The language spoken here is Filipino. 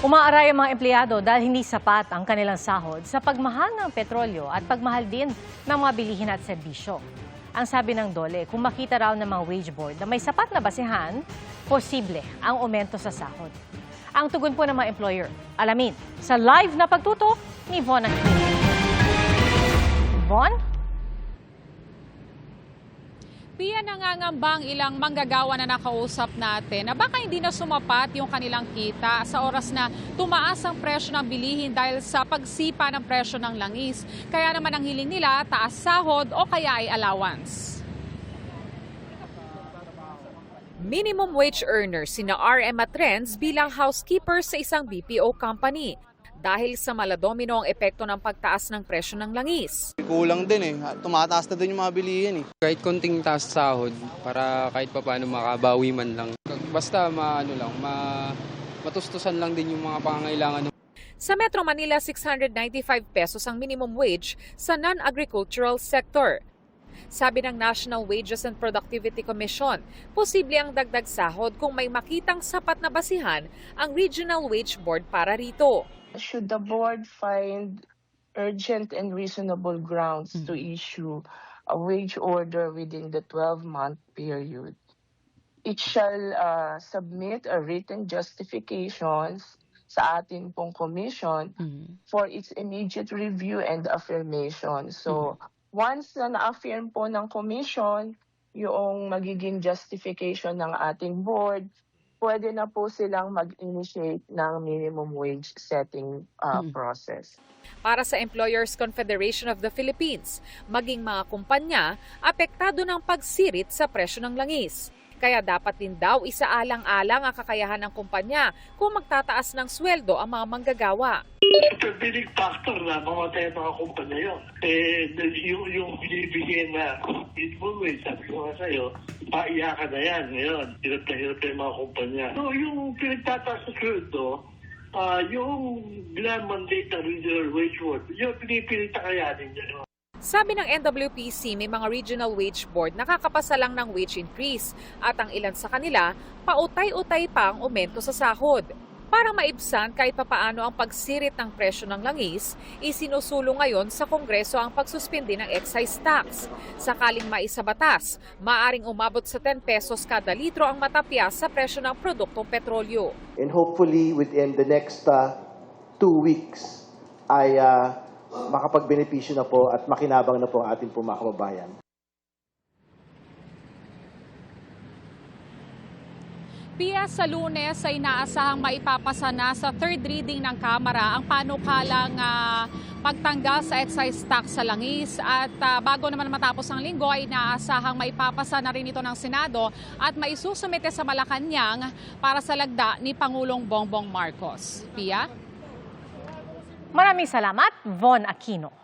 Umaaray ang mga empleyado dahil hindi sapat ang kanilang sahod sa pagmahal ng petrolyo at pagmahal din ng mga bilihin at serbisyo. Ang sabi ng DOLE, kung makita raw ng mga wage board na may sapat na basehan, posible ang aumento sa sahod. Ang tugon po ng mga employer, alamin sa live na pagtutok ni Von Aquino. Von? Pia, nangangambang ilang manggagawa na nakausap natin na baka hindi na sumapat yung kanilang kita sa oras na tumaas ang presyo ng bilihin dahil sa pagsipa ng presyo ng langis. Kaya naman ang hiling nila, taas sahod o kaya ay allowance. Minimum wage earners sina RM at Renz bilang housekeeper sa isang BPO company. Dahil sa maladomino ang epekto ng pagtaas ng presyo ng langis. Kulang din tumataas na din yung mga bilihin Kahit konting taas sahod para kahit papaano makabawi man lang. Basta matustusan lang din yung mga pangangailangan. Sa Metro Manila, 695 pesos ang minimum wage sa non-agricultural sector. Sabi ng National Wages and Productivity Commission, posible ang dagdag sahod kung may makitang sapat na basihan ang Regional Wage Board para rito. Should the board find urgent and reasonable grounds to issue a wage order within the 12-month period, it shall submit a written justifications sa ating pong commission for its immediate review and affirmation. So, once na na-affirm po ng commission yung magiging justification ng ating board, pwede na po silang mag-initiate ng minimum wage setting process. Para sa Employers Confederation of the Philippines, maging mga kumpanya, apektado ng pagsirit sa presyo ng langis. Kaya dapat din daw isaalang-alang ang kakayahan ng kumpanya kung magtataas ng sweldo ang mga manggagawa. Strategic factor na mamatay ang mga kumpanya yun. Yung binibigyan na minimum wage, sabi ko nga sa'yo, paiyakan na yan ngayon. Hirap na hirap na yung mga kumpanya. So yung pinagtataas sa sweldo, yung mandate na regional wage board, yung pinipilit na kayanin nyo. Sabi ng NWPC, may mga regional wage board nakakapasa lang ng wage increase at ang ilan sa kanila pautay-utay pa ang aumento sa sahod. Para maibsan kahit papaano ang pagsirit ng presyo ng langis, isinusulong ngayon sa Kongreso ang pagsuspindi ng excise tax. Sakaling maisabatas, maaring umabot sa 10 pesos kada litro ang matapyas sa presyo ng produktong petrolyo. And hopefully within the next 2 weeks ay makapagbenepisyo na po at makinabang na po ang ating po mga kababayan. Pia, sa Lunes ay inaasahang maipapasa na sa third reading ng Kamara ang panukalang pagtanggal sa excise tax sa langis at bago naman matapos ang linggo ay inaasahang maipapasa na rin ito ng Senado at maisusumite sa Malacanang para sa lagda ni Pangulong Bongbong Marcos. Pia? Maraming salamat, Von Aquino.